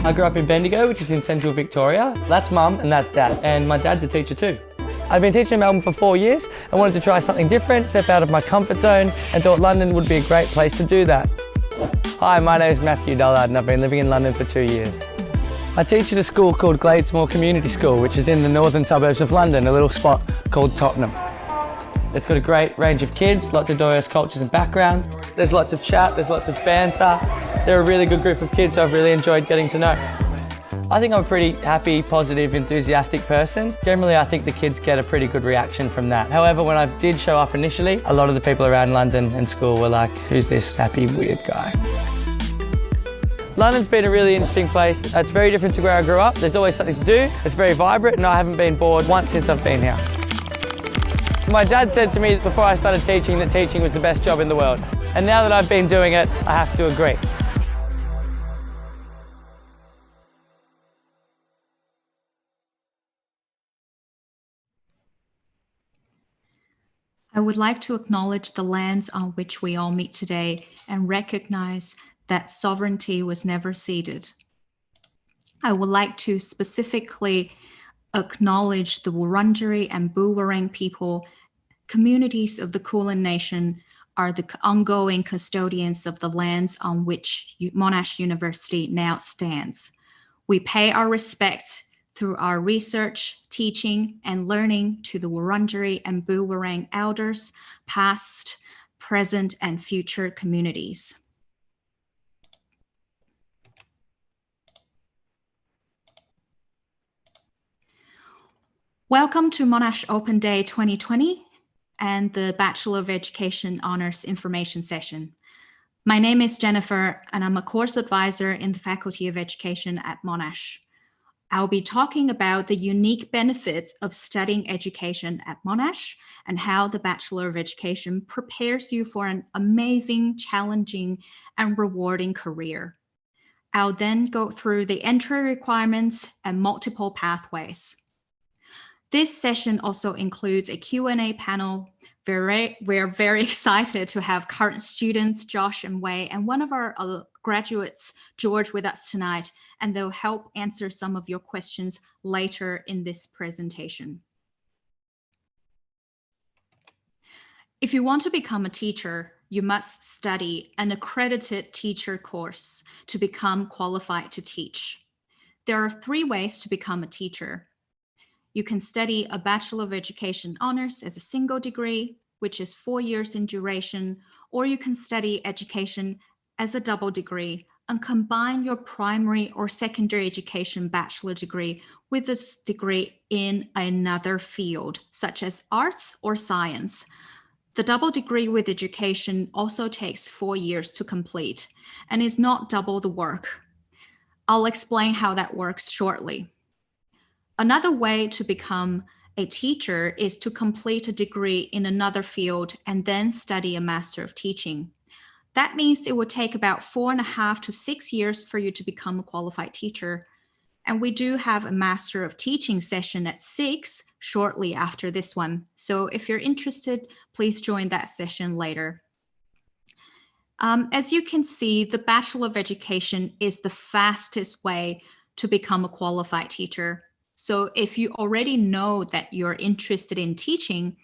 I grew up in Bendigo, which is in central Victoria. That's mum and that's dad, and my dad's a teacher too. I've been teaching in Melbourne for 4 years. I wanted to try something different, step out of my comfort zone, and thought London would be a great place to do that. Hi, my name is Matthew Dullard and I've been living in London for 2 years. I teach at a school called Gladesmore Community School, which is in the northern suburbs of London, a little spot called Tottenham. It's got a great range of kids, lots of diverse cultures and backgrounds. There's lots of chat, there's lots of banter. They're a really good group of kids who I've really enjoyed getting to know. I think I'm a pretty happy, positive, enthusiastic person. Generally, I think the kids get a pretty good reaction from that. However, when I did show up initially, a lot of the people around London and school were like, who's this happy, weird guy? London's been a really interesting place. It's very different to where I grew up. There's always something to do. It's very vibrant and I haven't been bored once since I've been here. My dad said to me before I started teaching that teaching was the best job in the world. And now that I've been doing it, I have to agree. I would like to acknowledge the lands on which we all meet today and recognize that sovereignty was never ceded. I would like to specifically acknowledge the Wurundjeri and Boonwurrung people. Communities of the Kulin Nation are the ongoing custodians of the lands on which Monash University now stands. We pay our respects through our research, teaching, and learning to the Wurundjeri and Boonwurrung elders, past, present, and future communities. Welcome to Monash Open Day 2020 and the Bachelor of Education Honours Information Session. My name is Jennifer and I'm a course advisor in the Faculty of Education at Monash. I'll be talking about the unique benefits of studying education at Monash and how the Bachelor of Education prepares you for an amazing, challenging, and rewarding career. I'll then go through the entry requirements and multiple pathways. This session also includes a Q&A panel. We're very excited to have current students, Josh and Wei, and one of our graduates, George, with us tonight, and they'll help answer some of your questions later in this presentation. If you want to become a teacher, you must study an accredited teacher course to become qualified to teach. There are 3 ways to become a teacher. You can study a Bachelor of Education Honours as a single degree, which is 4 years in duration, or you can study education as a double degree and combine your primary or secondary education bachelor degree with a degree in another field, such as arts or science. The double degree with education also takes 4 years to complete and is not double the work. I'll explain how that works shortly. Another way to become a teacher is to complete a degree in another field and then study a Master of Teaching. That means it would take about 4.5 to 6 years for you to become a qualified teacher. And we do have a Master of Teaching session at 6 shortly after this one. So if you're interested, please join that session later. As you can see, the Bachelor of Education is the fastest way to become a qualified teacher. So if you already know that you're interested in teaching,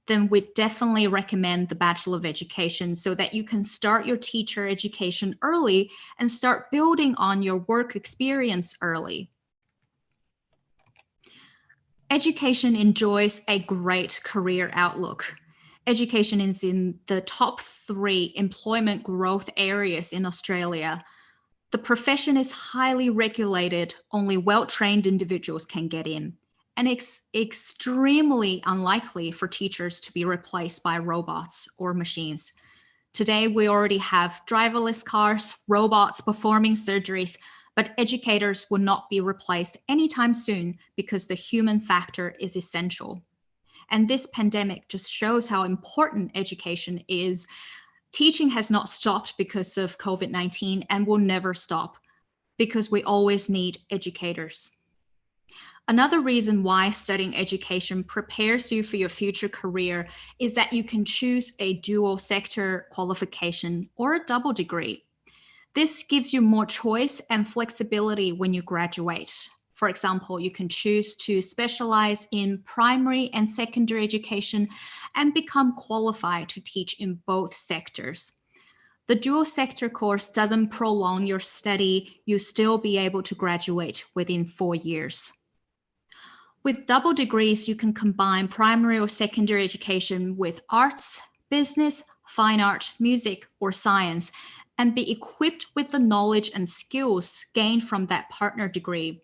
then we definitely recommend the Bachelor of Education so that you can start your teacher education early and start building on your work experience early. Education enjoys a great career outlook. Education is in the top 3 employment growth areas in Australia. The profession is highly regulated, only well-trained individuals can get in, and it's extremely unlikely for teachers to be replaced by robots or machines. Today, we already have driverless cars, robots performing surgeries, but educators will not be replaced anytime soon because the human factor is essential. And this pandemic just shows how important education is. Teaching has not stopped because of COVID-19 and will never stop because we always need educators. Another reason why studying education prepares you for your future career is that you can choose a dual sector qualification or a double degree. This gives you more choice and flexibility when you graduate. For example, you can choose to specialize in primary and secondary education and become qualified to teach in both sectors. The dual sector course doesn't prolong your study. You still be able to graduate within 4 years. With double degrees, you can combine primary or secondary education with arts, business, fine art, music, or science, and be equipped with the knowledge and skills gained from that partner degree.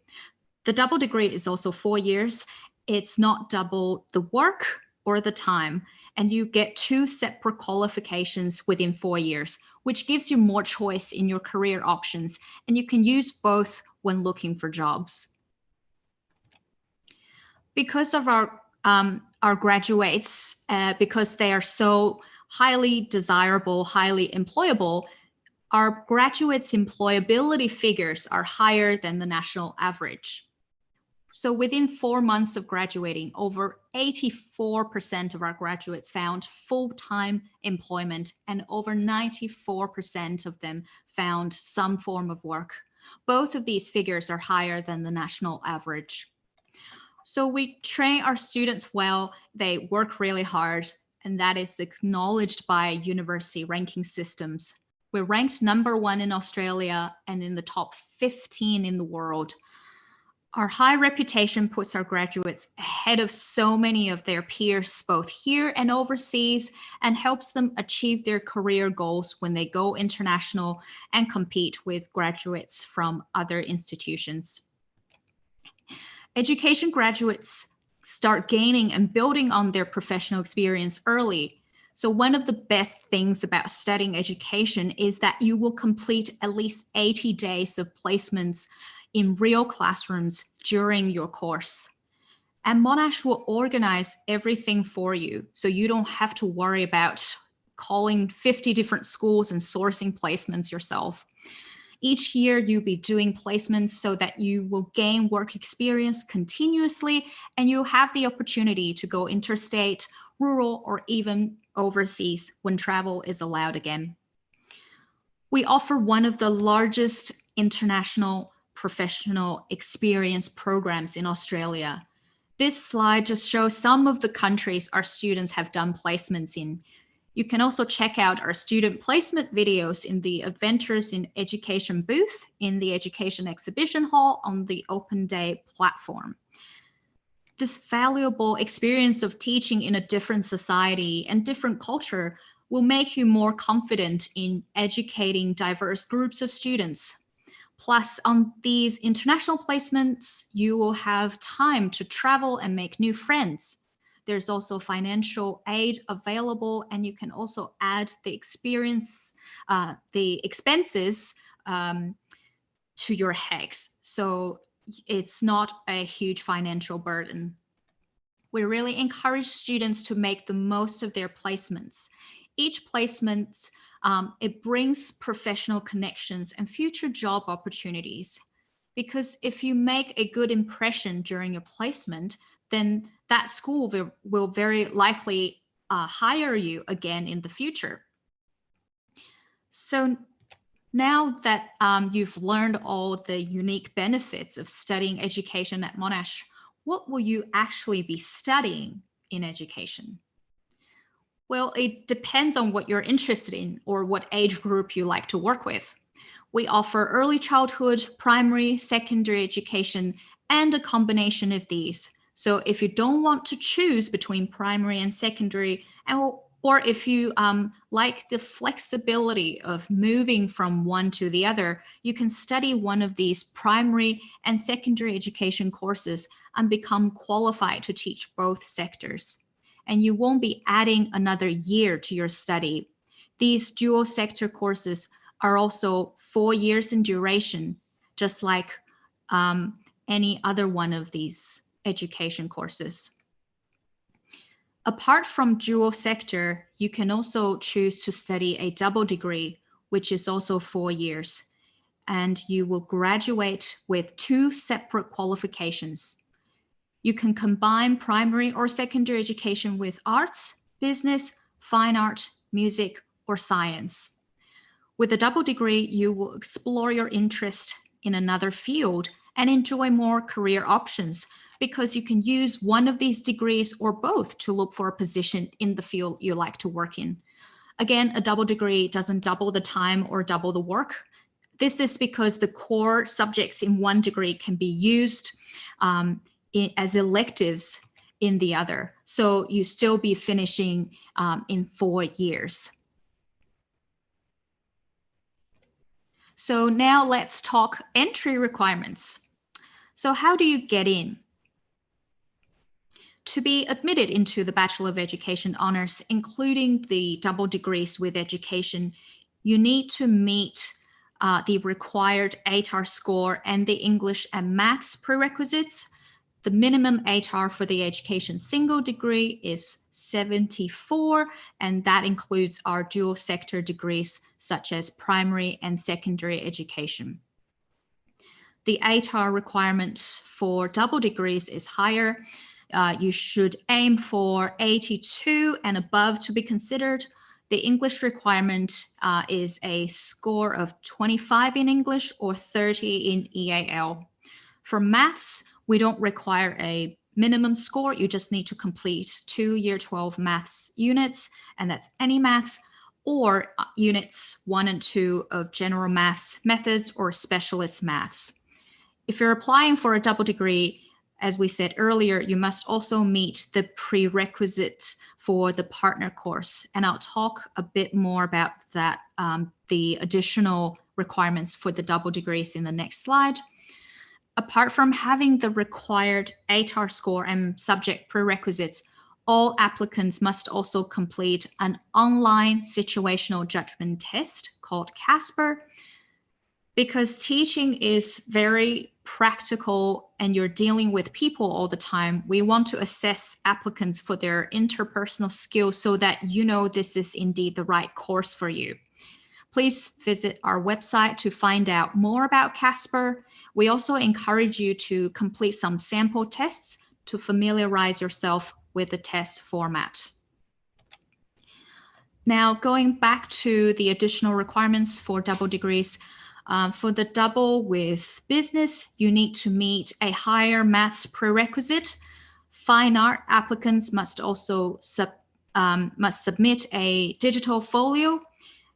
The double degree is also 4 years. It's not double the work or the time, and you get 2 separate qualifications within 4 years, which gives you more choice in your career options, and you can use both when looking for jobs. Because of our graduates, because they are so highly desirable, highly employable, our graduates' employability figures are higher than the national average. So within 4 months of graduating, over 84% of our graduates found full-time employment, and over 94% of them found some form of work. Both of these figures are higher than the national average. So we train our students well, they work really hard, and that is acknowledged by university ranking systems. We're ranked #1 in Australia and in the top 15 in the world. Our high reputation puts our graduates ahead of so many of their peers, both here and overseas, and helps them achieve their career goals when they go international and compete with graduates from other institutions. Education graduates start gaining and building on their professional experience early. So one of the best things about studying education is that you will complete at least 80 days of placements in real classrooms during your course. And Monash will organize everything for you, so you don't have to worry about calling 50 different schools and sourcing placements yourself. Each year, you'll be doing placements so that you will gain work experience continuously, and you'll have the opportunity to go interstate, rural, or even overseas when travel is allowed again. We offer one of the largest international professional experience programs in Australia. This slide just shows some of the countries our students have done placements in. You can also check out our student placement videos in the Adventures in Education booth in the Education Exhibition Hall on the Open Day platform. This valuable experience of teaching in a different society and different culture will make you more confident in educating diverse groups of students. Plus, on these international placements, you will have time to travel and make new friends. There's also financial aid available, and you can also add the expenses to your HECS. So it's not a huge financial burden. We really encourage students to make the most of their placements. Each placement, it brings professional connections and future job opportunities. Because if you make a good impression during your placement, then that school will very likely hire you again in the future. So now that you've learned all the unique benefits of studying education at Monash, what will you actually be studying in education? Well, it depends on what you're interested in or what age group you like to work with. We offer early childhood, primary, secondary education, and a combination of these. So if you don't want to choose between primary and secondary, or if you like the flexibility of moving from one to the other, you can study one of these primary and secondary education courses and become qualified to teach both sectors. And you won't be adding another year to your study. These dual sector courses are also 4 years in duration, just like any other one of these education courses. Apart from dual sector, you can also choose to study a double degree, which is also 4 years, and you will graduate with 2 separate qualifications. You can combine primary or secondary education with arts, business, fine art, music, or science. With a double degree, you will explore your interest in another field and enjoy more career options because you can use one of these degrees or both to look for a position in the field you like to work in. Again, a double degree doesn't double the time or double the work. This is because the core subjects in one degree can be used as electives in the other. So you still be finishing in 4 years. So now let's talk entry requirements. So how do you get in? To be admitted into the Bachelor of Education honors, including the double degrees with education, you need to meet the required 8R score and the English and maths prerequisites. The minimum 8R for the education single degree is 74, and that includes our dual sector degrees such as primary and secondary education. The 8R requirement for double degrees is higher. You should aim for 82 and above to be considered. The English requirement is a score of 25 in English or 30 in EAL. For maths, we don't require a minimum score. You just need to complete 2 year 12 maths units, and that's any maths, or units 1 and 2 of general maths methods or specialist maths. If you're applying for a double degree, as we said earlier, you must also meet the prerequisite for the partner course. And I'll talk a bit more about that, the additional requirements for the double degrees in the next slide. Apart from having the required 8R score and subject prerequisites, all applicants must also complete an online situational judgment test called CASPER. Because teaching is very practical and you're dealing with people all the time, we want to assess applicants for their interpersonal skills so that you know this is indeed the right course for you. Please visit our website to find out more about CASPER. We also encourage you to complete some sample tests to familiarize yourself with the test format. Now, going back to the additional requirements for double degrees, for the double with business, you need to meet a higher maths prerequisite. Fine art applicants must also submit a digital folio.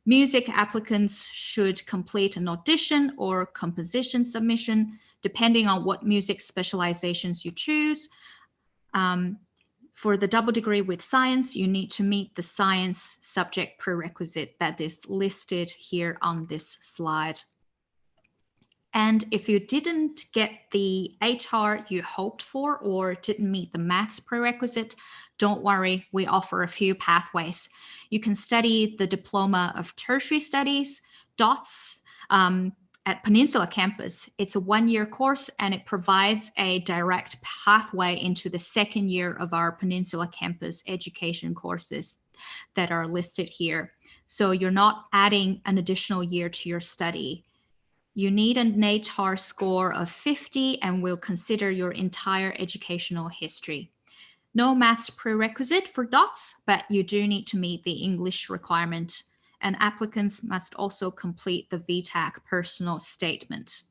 Music applicants should complete an audition or composition submission, depending on what music specializations you choose. For the double degree with science, you need to meet the science subject prerequisite that is listed here on this slide. And if you didn't get the 8R you hoped for or didn't meet the maths prerequisite, don't worry, we offer a few pathways. You can study the Diploma of Tertiary Studies, DOTS, at Peninsula campus. It's a 1-year course and it provides a direct pathway into the second year of our Peninsula campus education courses that are listed here. So you're not adding an additional year to your study. You need an 8R score of 50 and we'll consider your entire educational history. No maths prerequisite for DOTS, but you do need to meet the English requirement, and applicants must also complete the VTAC personal statement.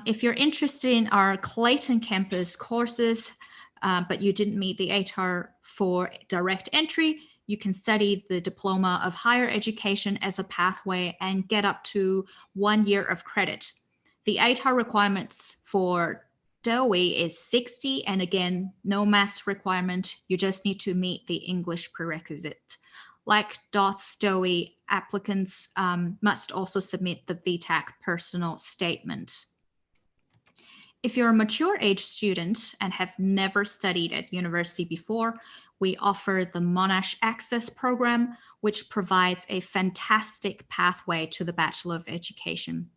If you're interested in our Clayton campus courses, but you didn't meet the 8R for direct entry, you can study the Diploma of Higher Education as a pathway and get up to 1 year of credit. The 8R requirements for DOE is 60, and again, no maths requirement. You just need to meet the English prerequisite. Like DOTS, DOE, applicants must also submit the VTAC personal statement. If you're a mature age student and have never studied at university before, we offer the Monash Access Program, which provides a fantastic pathway to the Bachelor of Education.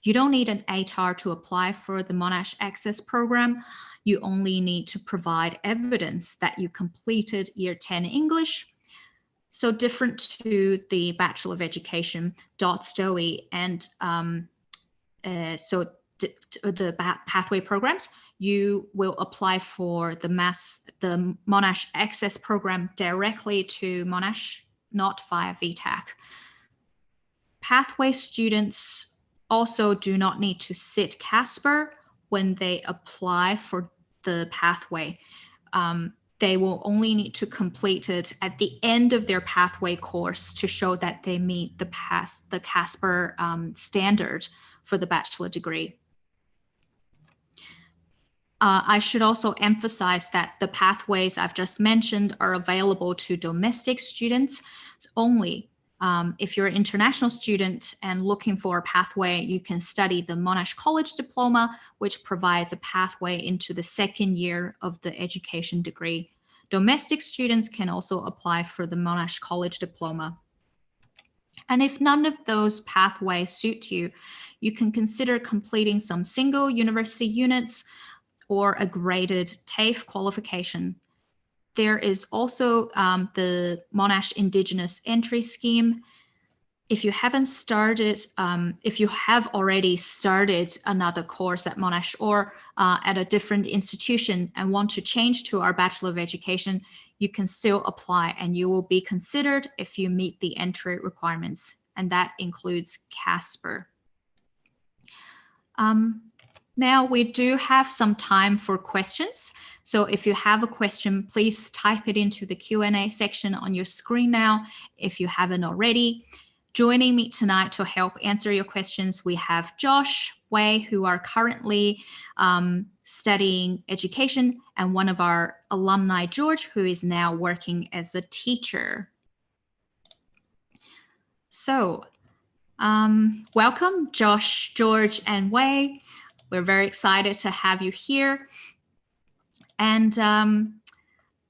You don't need an 8R to apply for the Monash Access Program. You only need to provide evidence that you completed Year 10 English. So different to the Bachelor of Education, DOTS, DOE, and the pathway programs, you will apply for the Monash Access Program directly to Monash not via VTAC. Pathway students also do not need to sit Casper when they apply for the pathway. They will only need to complete it at the end of their pathway course to show that they meet the Casper standard for the bachelor degree. I should also emphasize that the pathways I've just mentioned are available to domestic students only. If you're an international student and looking for a pathway, you can study the Monash College Diploma, which provides a pathway into the second year of the education degree. Domestic students can also apply for the Monash College Diploma. And if none of those pathways suit you, you can consider completing some single university units or a graded TAFE qualification. There is also the Monash Indigenous Entry Scheme. If you haven't started, if you have already started another course at Monash or at a different institution and want to change to our Bachelor of Education, you can still apply and you will be considered if you meet the entry requirements, and that includes Casper. Now we do have some time for questions. So if you have a question, please type it into the Q&A section on your screen now if you haven't already. Joining me tonight to help answer your questions, we have Josh, Wei, who are currently studying education, and one of our alumni, George, who is now working as a teacher. So welcome, Josh, George, and Wei. We're very excited to have you here. And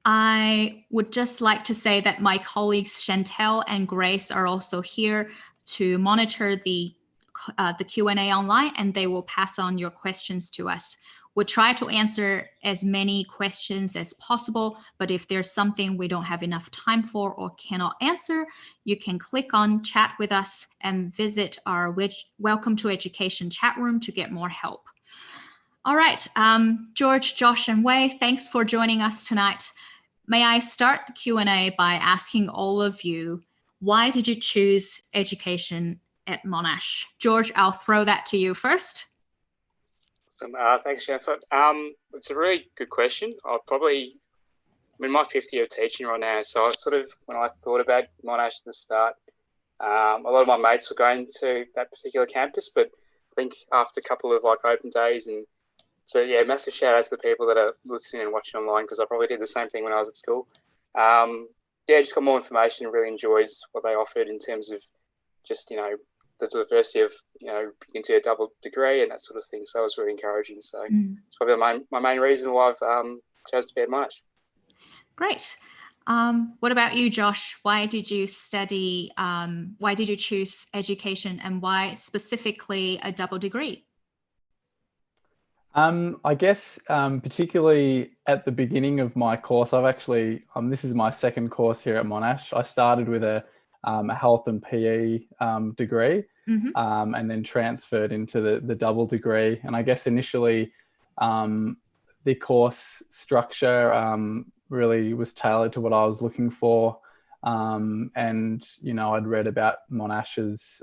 I would just like to say that my colleagues Chantel and Grace are also here to monitor the Q&A online, and they will pass on your questions to us. We'll try to answer as many questions as possible, but if there's something we don't have enough time for or cannot answer, you can click on chat with us and visit our Welcome to Education chat room to get more help. All right, George, Josh, and Wei, thanks for joining us tonight. May I start the Q&A by asking all of you, why did you choose education at Monash? George, I'll throw that to you first. Thanks, Jennifer. It's a really good question. I'm in my 5th year of teaching right now, so I when I thought about Monash at the start, a lot of my mates were going to that particular campus, but I think after a couple of open days, and so yeah, massive shout out to the people that are listening and watching online, because I probably did the same thing when I was at school. Just got more information and really enjoyed what they offered in terms of just, the diversity of, you can do a double degree and that sort of thing. So it was really encouraging. So it's probably my main reason why I've chose to be at Monash. Great. What about you, Josh? Why did you study, why did you choose education, and why specifically a double degree? I guess particularly at the beginning of my course, I've actually, this is my second course here at Monash. I started with a health and PE degree, and then transferred into the double degree. And I guess initially the course structure really was tailored to what I was looking for. And, I'd read about Monash's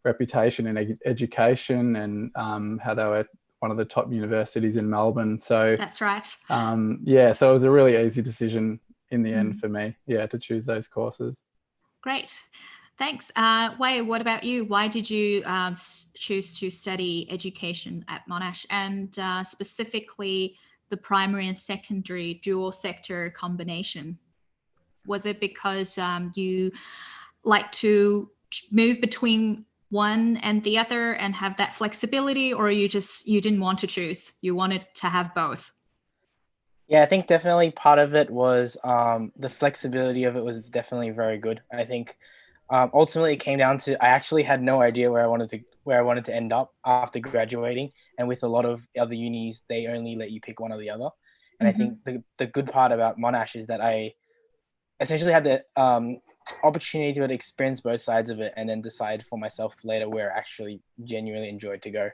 reputation in education and how they were one of the top universities in Melbourne. So that's right. So it was a really easy decision in the end for me, to choose those courses. Great. Thanks. Wei, what about you? Why did you choose to study education at Monash, and specifically the primary and secondary dual sector combination? Was it because you like to move between one and the other and have that flexibility, or you didn't want to choose? You wanted to have both? Yeah, I think definitely part of it was the flexibility of it was definitely very good. I think ultimately it came down to, I actually had no idea where I wanted to end up after graduating, and with a lot of other unis they only let you pick one or the other. And I think the good part about Monash is that I essentially had the opportunity to experience both sides of it and then decide for myself later where I actually genuinely enjoyed to go.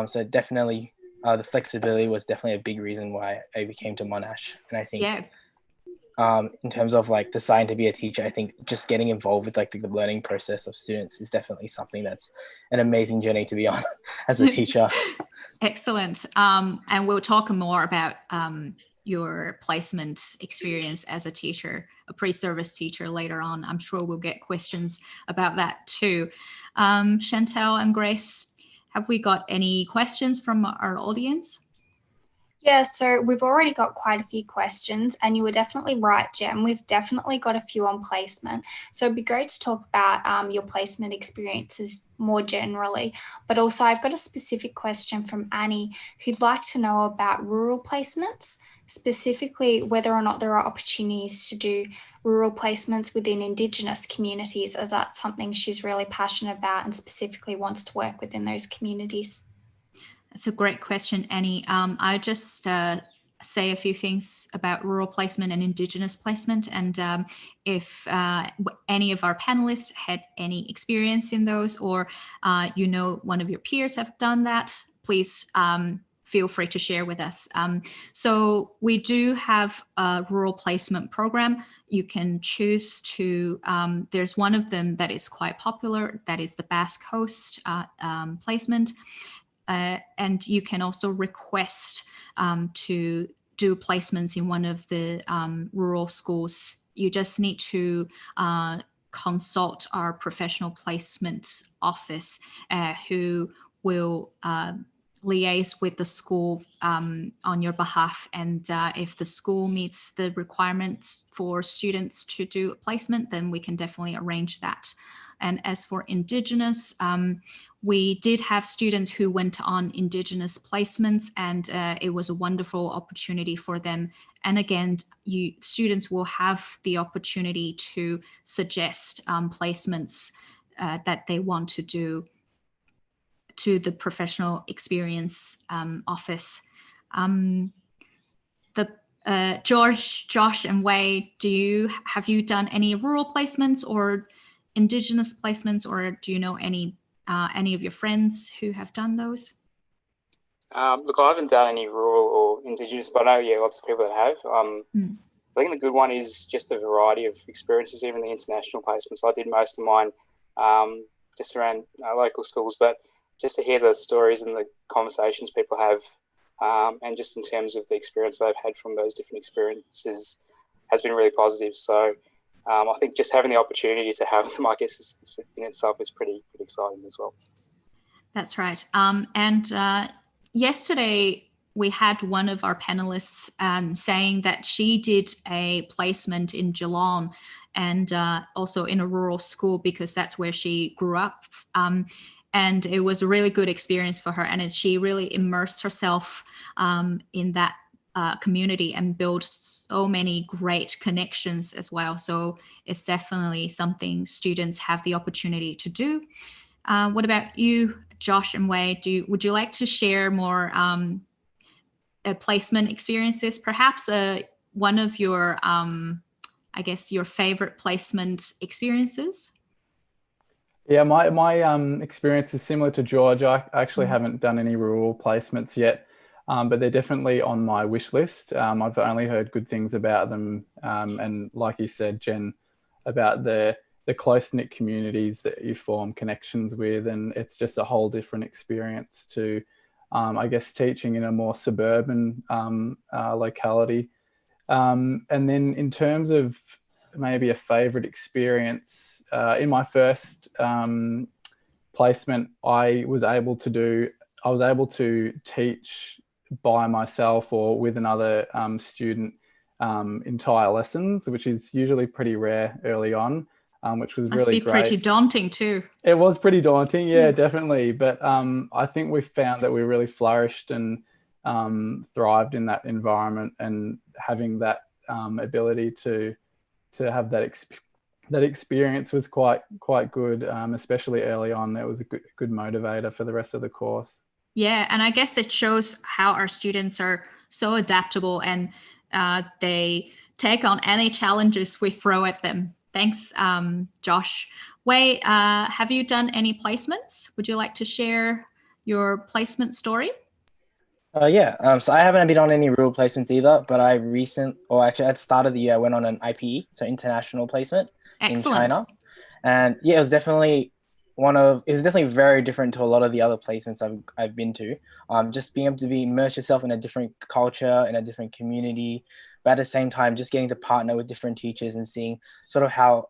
So definitely the flexibility was definitely a big reason why I became to Monash. And I think in terms of like deciding to be a teacher, I think just getting involved with like the learning process of students is definitely something that's an amazing journey to be on as a teacher. Excellent. And we'll talk more about your placement experience as a teacher, a pre-service teacher later on. I'm sure we'll get questions about that too. Chantel and Grace, have we got any questions from our audience? Yeah, so we've already got quite a few questions, and you were definitely right, Jem. We've definitely got a few on placement. So it'd be great to talk about your placement experiences more generally. But also, I've got a specific question from Annie, who'd like to know about rural placements, specifically whether or not there are opportunities to do rural placements within Indigenous communities, as that's something she's really passionate about and specifically wants to work within those communities. That's a great question, Annie. I'll just say a few things about rural placement and Indigenous placement. And if any of our panelists had any experience in those, or one of your peers have done that, please feel free to share with us. So we do have a rural placement program. You can choose to, there's one of them that is quite popular, that is the Basque Coast placement. And you can also request to do placements in one of the rural schools. You just need to consult our professional placement office who will liaise with the school on your behalf. And if the school meets the requirements for students to do a placement, then we can definitely arrange that. And as for Indigenous, we did have students who went on Indigenous placements, and it was a wonderful opportunity for them. And again, students will have the opportunity to suggest placements that they want to do to the professional experience office. Josh and Wei, have you done any rural placements or Indigenous placements, or do you know any of your friends who have done those? Look, I haven't done any rural or Indigenous, but I know, lots of people that have. I think the good one is just a variety of experiences, even the international placements. I did most of mine just around local schools, but just to hear the stories and the conversations people have, and just in terms of the experience they've had from those different experiences has been really positive. So I think just having the opportunity to have them, I guess, in itself is pretty exciting as well. That's right. And yesterday we had one of our panelists saying that she did a placement in Geelong and also in a rural school because that's where she grew up. And it was a really good experience for her. And she really immersed herself in that community and build so many great connections as well. So it's definitely something students have the opportunity to do. What about you, Josh and Wei? Would you like to share more placement experiences? Perhaps one of your, I guess, your favorite placement experiences? Yeah, my experience is similar to George. I actually haven't done any rural placements yet. But they're definitely on my wish list. I've only heard good things about them. And like you said, Jen, about the close-knit communities that you form connections with. And it's just a whole different experience to, I guess, teaching in a more suburban locality. And then in terms of maybe a favorite experience, in my first placement, I was able to teach by myself or with another student entire lessons, which is usually pretty rare early on, which was really great. Must be pretty daunting too. It was pretty daunting, yeah, definitely. But I think we found that we really flourished and thrived in that environment, and having that ability to have that experience was quite good, especially early on. It was a good motivator for the rest of the course. Yeah, and I guess it shows how our students are so adaptable and they take on any challenges we throw at them. Thanks, Josh. Wei, have you done any placements? Would you like to share your placement story? So I haven't been on any real placements either, but actually at the start of the year, I went on an IPE, so international placement in Excellent. China. And yeah, it was definitely very different to a lot of the other placements I've been to. Just being able to immerse yourself in a different culture, in a different community, but at the same time, just getting to partner with different teachers and seeing sort of how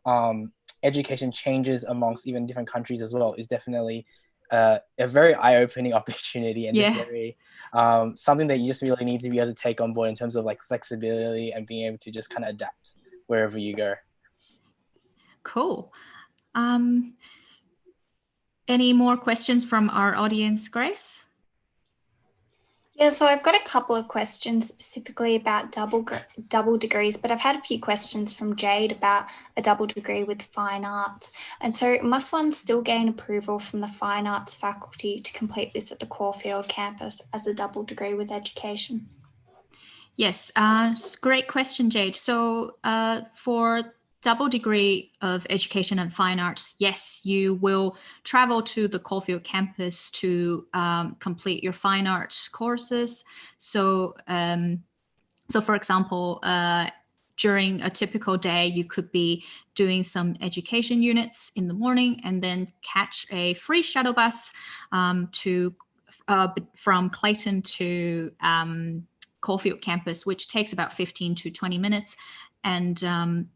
education changes amongst even different countries as well is definitely a very eye-opening opportunity, and just Yeah. very something that you just really need to be able to take on board in terms of like flexibility and being able to just kind of adapt wherever you go. Cool. Any more questions from our audience, Grace? Yeah, so I've got a couple of questions specifically about double degrees, but I've had a few questions from Jade about a double degree with fine arts. And so must one still gain approval from the fine arts faculty to complete this at the Caulfield campus as a double degree with education? Yes, great question, Jade. So for double degree of education and fine arts, yes, you will travel to the Caulfield campus to complete your fine arts courses. So, for example, during a typical day, you could be doing some education units in the morning and then catch a free shuttle bus from Clayton to Caulfield campus, which takes about 15 to 20 minutes. And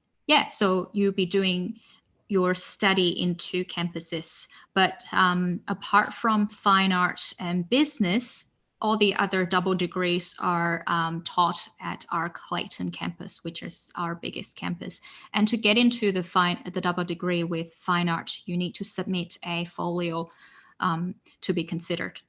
so you'll be doing your study in two campuses. But apart from fine arts and business, all the other double degrees are taught at our Clayton campus, which is our biggest campus. And to get into the double degree with fine arts, you need to submit a folio to be considered.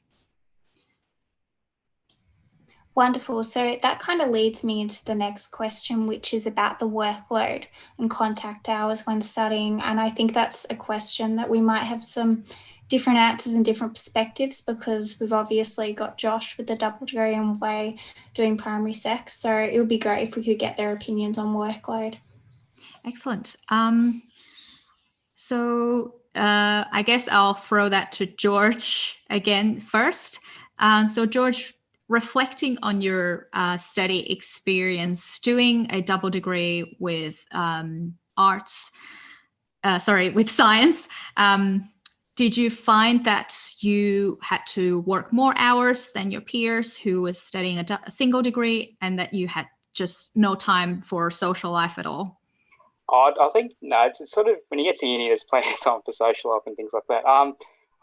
Wonderful. So that kind of leads me into the next question, which is about the workload and contact hours when studying. And I think that's a question that we might have some different answers and different perspectives, because we've obviously got Josh with the double degree and Wei doing primary sec. So it would be great if we could get their opinions on workload. Excellent. I guess I'll throw that to George again first. So George, reflecting on your study experience doing a double degree with with science, did you find that you had to work more hours than your peers who was studying a single degree, and that you had just no time for social life at all? I think no. It's sort of when you get to uni, there's plenty of time for social life and things like that.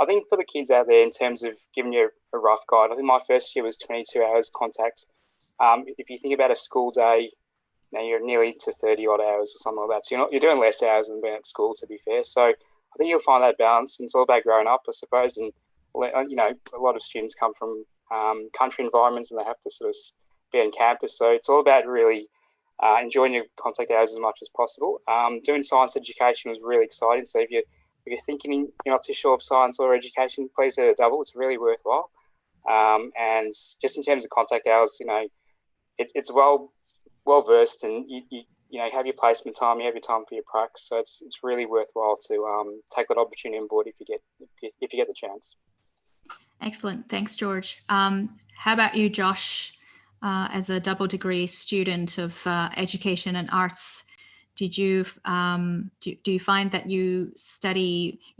I think for the kids out there, in terms of giving you a rough guide, I think my first year was 22 hours contact. If you think about a school day, you're nearly to 30 odd hours or something like that. So you're doing less hours than being at school, to be fair. So I think you'll find that balance, and it's all about growing up, I suppose. And a lot of students come from country environments, and they have to sort of be on campus. So it's all about really enjoying your contact hours as much as possible. Doing science education was really exciting. So if you're thinking you're not too sure of science or education, please do a double. It's really worthwhile. And just in terms of contact hours, it's well versed, and you have your placement time, you have your time for your pracs. So it's really worthwhile to take that opportunity on board if you get the chance. Excellent. Thanks, George. How about you, Josh? As a double degree student of education and arts, did you do you find that you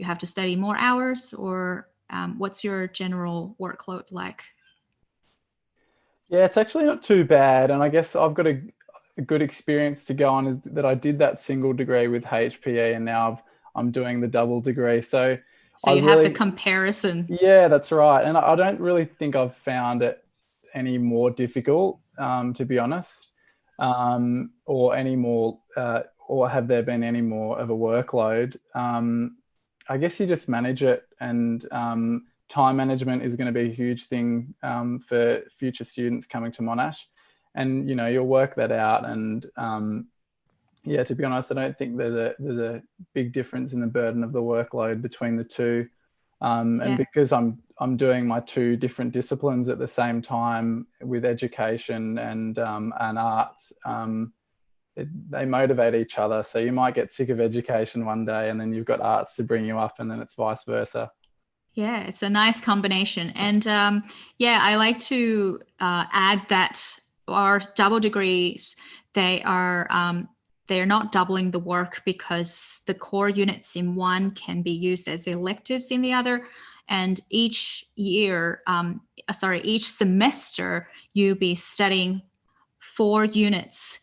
have to study more hours, or what's your general workload like? Yeah, it's actually not too bad, and I guess I've got a good experience to go on is that I did that single degree with HPE, and now I'm doing the double degree. So you have the comparison. Yeah, that's right, and I don't really think I've found it any more difficult, to be honest, or any more, or have there been any more of a workload? I guess you just manage it, and time management is going to be a huge thing for future students coming to Monash, and you'll work that out. And to be honest, I don't think there's a big difference in the burden of the workload between the two. And because I'm doing my two different disciplines at the same time with education and arts, they motivate each other. So you might get sick of education one day, and then you've got arts to bring you up, and then it's vice versa. Yeah, it's a nice combination. And yeah, I like to add that our double degrees, they're not doubling the work because the core units in one can be used as electives in the other. And each semester, you'll be studying 4 units,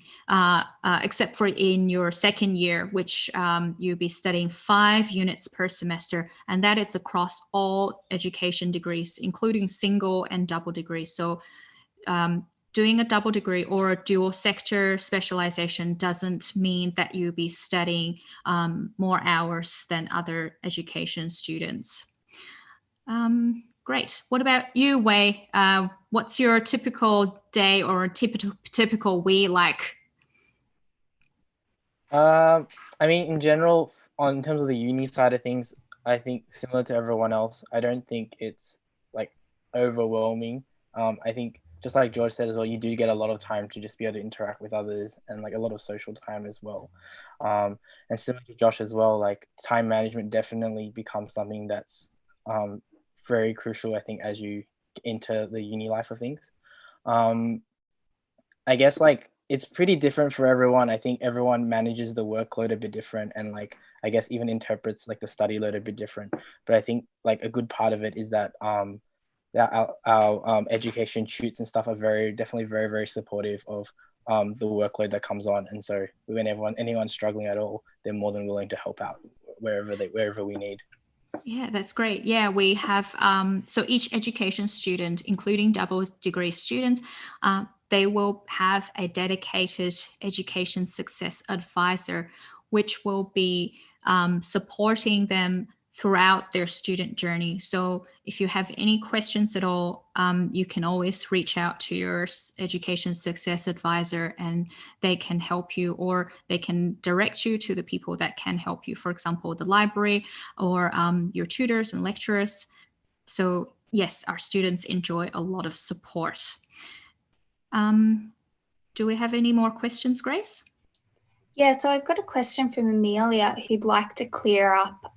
except for in your second year, which you'll be studying 5 units per semester, and that is across all education degrees, including single and double degrees. So doing a double degree or a dual sector specialization doesn't mean that you'll be studying more hours than other education students. Great. What about you, Wei? What's your typical day or typical week like? I mean, in general, in terms of the uni side of things, I think similar to everyone else, I don't think it's like overwhelming. I think just like George said as well, you do get a lot of time to just be able to interact with others and like a lot of social time as well. And similar to Josh as well, like time management definitely becomes something that's very crucial, I think, as you enter the uni life of things. I guess like it's pretty different for everyone. I think everyone manages the workload a bit different, and like I guess even interprets like the study load a bit different. But I think like a good part of it is that our education tutors and stuff are definitely very supportive of the workload that comes on, and so when anyone's struggling at all, they're more than willing to help out wherever we need. Yeah, that's great. Yeah, we have, so each education student, including double degree students, they will have a dedicated education success advisor, which will be supporting them throughout their student journey. So if you have any questions at all, you can always reach out to your education success advisor and they can help you, or they can direct you to the people that can help you. For example, the library or your tutors and lecturers. So yes, our students enjoy a lot of support. Do we have any more questions, Grace? Yeah, so I've got a question from Amelia who'd like to clear up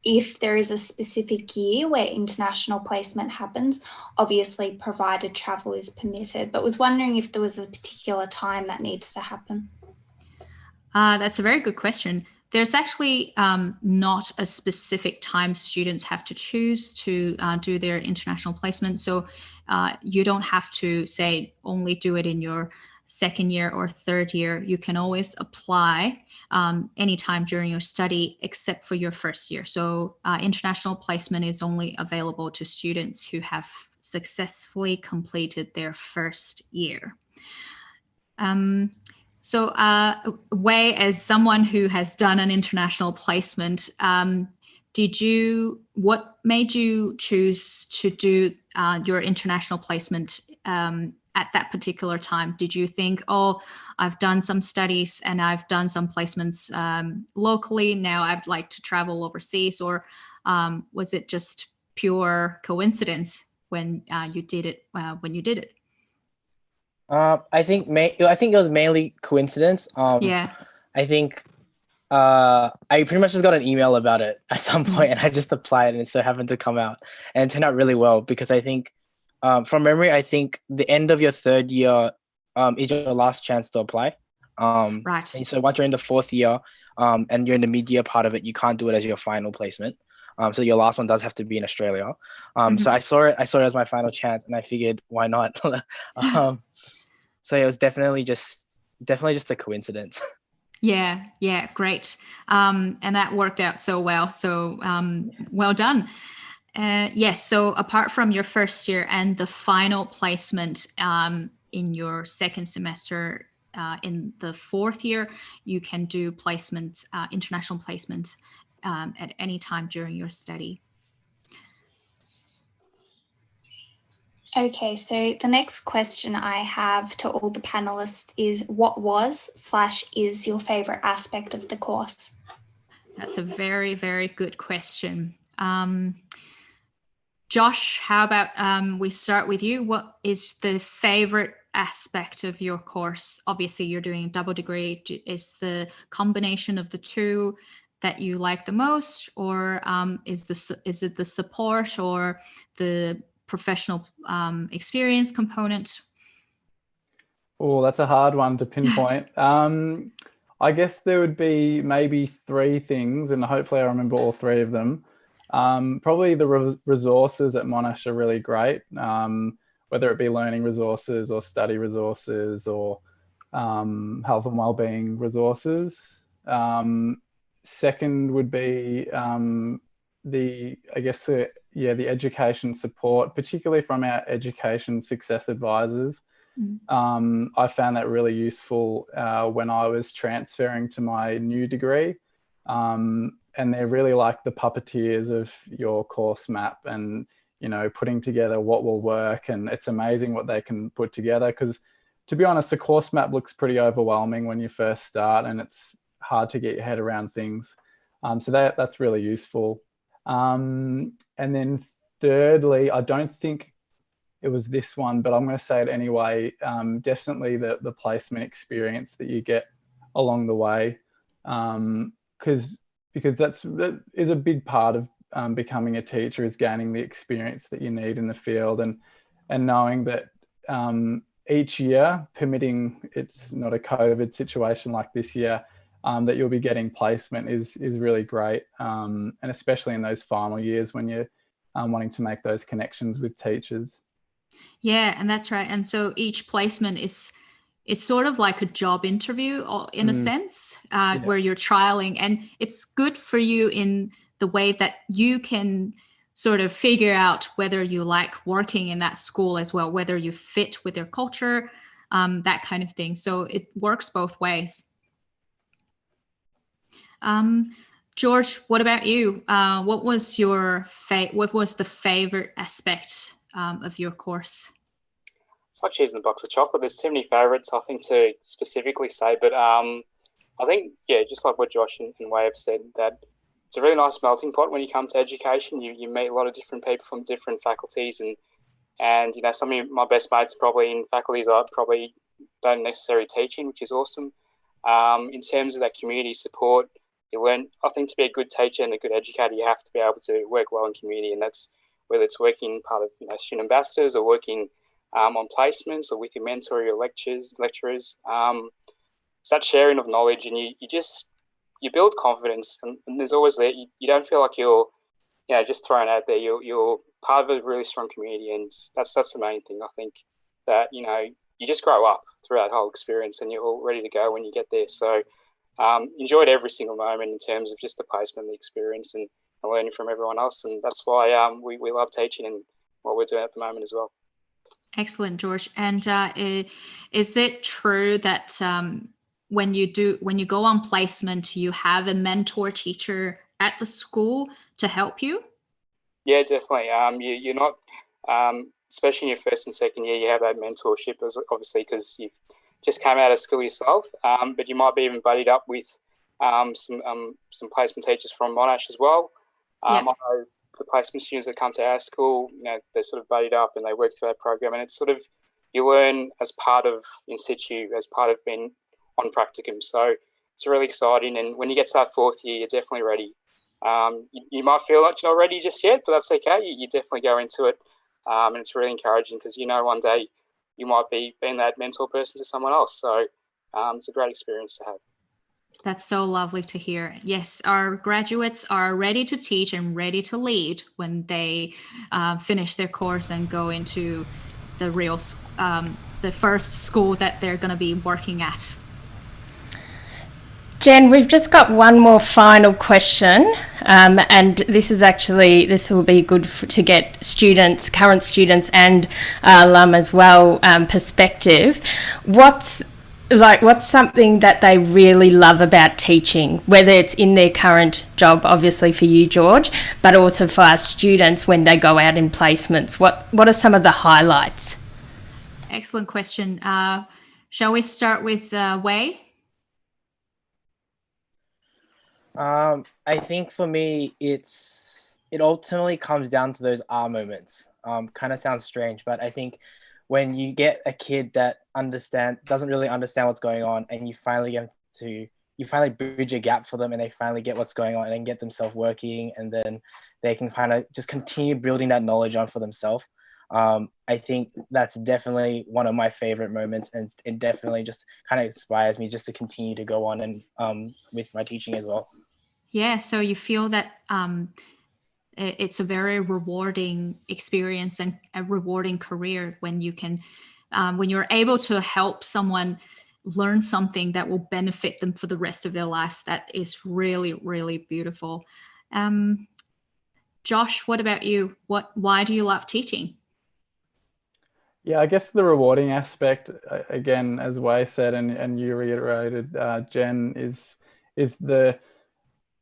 if there is a specific year where international placement happens, obviously provided travel is permitted, but was wondering if there was a particular time that needs to happen. That's a very good question. There's actually not a specific time students have to choose to do their international placement. So you don't have to say only do it in your second year or third year. You can always apply anytime during your study except for your first year. So international placement is only available to students who have successfully completed their first year. So Wei, as someone who has done an international placement, what made you choose to do your international placement at that particular time? Did you think, oh, I've done some studies and I've done some placements locally, now I'd like to travel overseas, or was it just pure coincidence when you did it? I think it was mainly coincidence. Yeah. I think I pretty much just got an email about it at some point, and I just applied, and it so happened to come out, and it turned out really well because I think, from memory, I think the end of your third year is your last chance to apply. Right. And so once you're in the fourth year, and you're in the mid-year part of it, you can't do it as your final placement. So your last one does have to be in Australia. So I saw it as my final chance, and I figured, why not? So it was definitely just a coincidence. Yeah, great. And that worked out so well. So well done. Yes, so apart from your first year and the final placement in your second semester, in the fourth year, you can do placement, international placement at any time during your study. Okay, so the next question I have to all the panelists is, what was/is your favorite aspect of the course? That's a very, very good question. Josh, how about we start with you? What is the favorite aspect of your course? Obviously, you're doing a double degree. Is the combination of the two that you like the most, or is it the support or the professional experience component? Oh, that's a hard one to pinpoint. I guess there would be maybe three things, and hopefully I remember all three of them. Probably the resources at Monash are really great, whether it be learning resources or study resources or health and wellbeing resources. Second would be the education support, particularly from our education success advisors. I found that really useful when I was transferring to my new degree. And they're really like the puppeteers of your course map and, putting together what will work. And it's amazing what they can put together because, to be honest, the course map looks pretty overwhelming when you first start and it's hard to get your head around things. So that's really useful. And then thirdly, I don't think it was this one, but I'm going to say it anyway. Definitely the placement experience that you get along the way, because that is a big part of becoming a teacher, is gaining the experience that you need in the field and knowing that each year, permitting it's not a COVID situation like this year, that you'll be getting placement is really great, and especially in those final years when you're wanting to make those connections with teachers. Yeah, and that's right. And so each placement it's sort of like a job interview in a sense, where you're trialing, and it's good for you in the way that you can sort of figure out whether you like working in that school as well, whether you fit with their culture, that kind of thing. So it works both ways. George, what about you? What was the favorite aspect of your course? It's like choosing a box of chocolate. There's too many favourites, I think, to specifically say. But I think, just like what Josh and Wei have said, that it's a really nice melting pot when you come to education. You meet a lot of different people from different faculties, and some of my best mates are probably in faculties I probably don't necessarily teach in, which is awesome. In terms of that community support, you learn, I think, to be a good teacher and a good educator, you have to be able to work well in community, and that's whether it's working part of student ambassadors or working on placements or with your mentor or your lecturers. It's that sharing of knowledge, and you build confidence, and there's always that you don't feel like you're just thrown out there. You're part of a really strong community, and that's the main thing. I think that you just grow up through that whole experience, and you're all ready to go when you get there. So enjoyed every single moment in terms of just the placement, the experience, and learning from everyone else, and that's why we love teaching and what we're doing at the moment as well. Excellent, George. And is it true that when you go on placement, you have a mentor teacher at the school to help you? Yeah, definitely. You're not, especially in your first and second year, you have that mentorship, obviously, because you've just come out of school yourself. But you might be even buddied up with some placement teachers from Monash as well. I know the placement students that come to our school, they're sort of buddied up and they work through our program, and it's sort of, you learn as part of in situ, as part of being on practicum. So it's really exciting, and when you get to that fourth year, you're definitely ready. You might feel like you're not ready just yet, but that's okay. You definitely go into it, and it's really encouraging because one day you might be being that mentor person to someone else. So it's a great experience to have. That's so lovely to hear. Yes, our graduates are ready to teach and ready to lead when they finish their course and go into the the first school that they're going to be working at. Jen, we've just got one more final question, and this will be good to get current students and alum as well, perspective. What's something that they really love about teaching, whether it's in their current job, obviously for you, George, but also for our students when they go out in placements? What are some of the highlights? Excellent question. Shall we start with Wei? I think for me, it ultimately comes down to those moments. Kind of sounds strange, but I think when you get a kid that doesn't really understand what's going on, and you finally get to you finally bridge a gap for them, and they finally get what's going on and get themselves working, and then they can kind of just continue building that knowledge on for themselves. I think that's definitely one of my favorite moments, and it definitely just kind of inspires me just to continue to go on and with my teaching as well. Yeah, so you feel that it's a very rewarding experience and a rewarding career when you can, when you're able to help someone learn something that will benefit them for the rest of their life. That is really, really beautiful. Josh, what about you? Why do you love teaching? Yeah, I guess the rewarding aspect, again, as Wei said, and you reiterated, Jen, is the,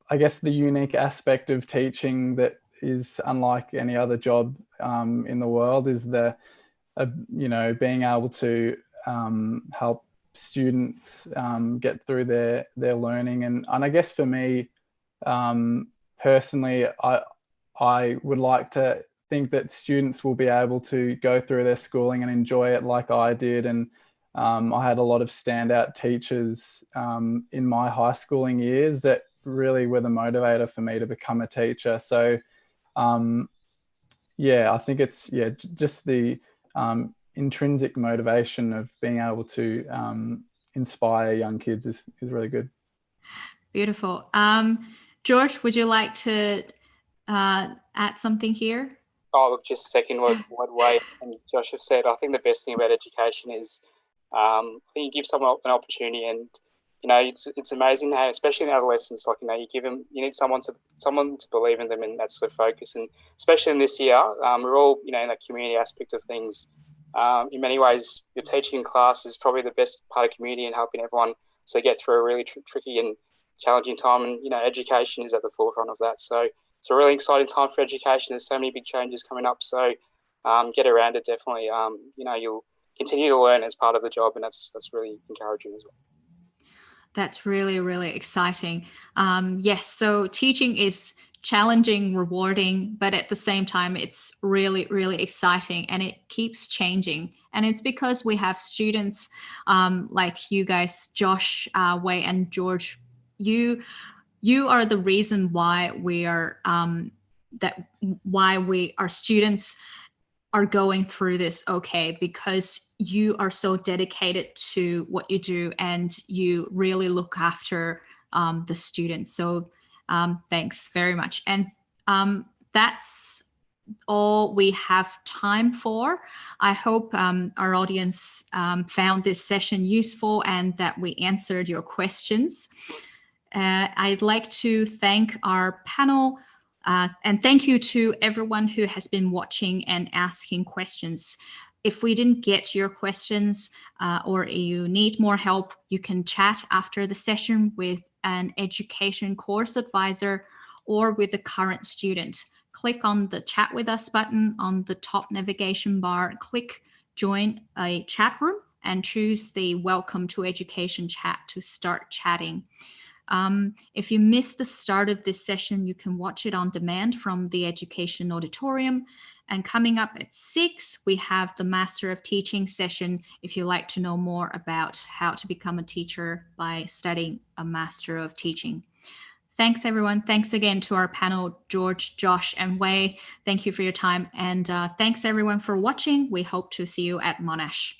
I guess, the unique aspect of teaching that is unlike any other job in the world, is the, being able to help students get through their learning. And I guess for me, personally, I would like to think that students will be able to go through their schooling and enjoy it like I did. And I had a lot of standout teachers in my high schooling years that really were the motivator for me to become a teacher. So I think it's just the intrinsic motivation of being able to inspire young kids is really good. Beautiful. George, would you like to add something here? Oh, look, just second what Wade and Josh have said. I think the best thing about education is I think you give someone an opportunity, and it's amazing how, especially in adolescence, like you need someone to believe in them, and that's the focus. And especially in this year, we're all in that community aspect of things. In many ways, your teaching class is probably the best part of community and helping everyone so get through a really tricky and challenging time. And education is at the forefront of that. So it's a really exciting time for education. There's so many big changes coming up. So get around it, definitely. You'll continue to learn as part of the job, and that's really encouraging as well. That's really, really exciting. Yes, so teaching is challenging, rewarding, but at the same time, it's really, really exciting, and it keeps changing. And it's because we have students like you guys, Josh, Wei, and George. You are the reason why we are our students are going through this okay, because you are so dedicated to what you do and you really look after the students. So thanks very much. And that's all we have time for. I hope our audience found this session useful and that we answered your questions. I'd like to thank our panel and thank you to everyone who has been watching and asking questions. If we didn't get your questions or you need more help, you can chat after the session with an education course advisor or with a current student. Click on the chat with us button on the top navigation bar, click join a chat room, and choose the welcome to education chat to start chatting. If you missed the start of this session, you can watch it on demand from the Education Auditorium. And coming up at 6, we have the Master of Teaching session if you'd like to know more about how to become a teacher by studying a Master of Teaching. Thanks, everyone. Thanks again to our panel, George, Josh, and Wei. Thank you for your time. And thanks, everyone, for watching. We hope to see you at Monash.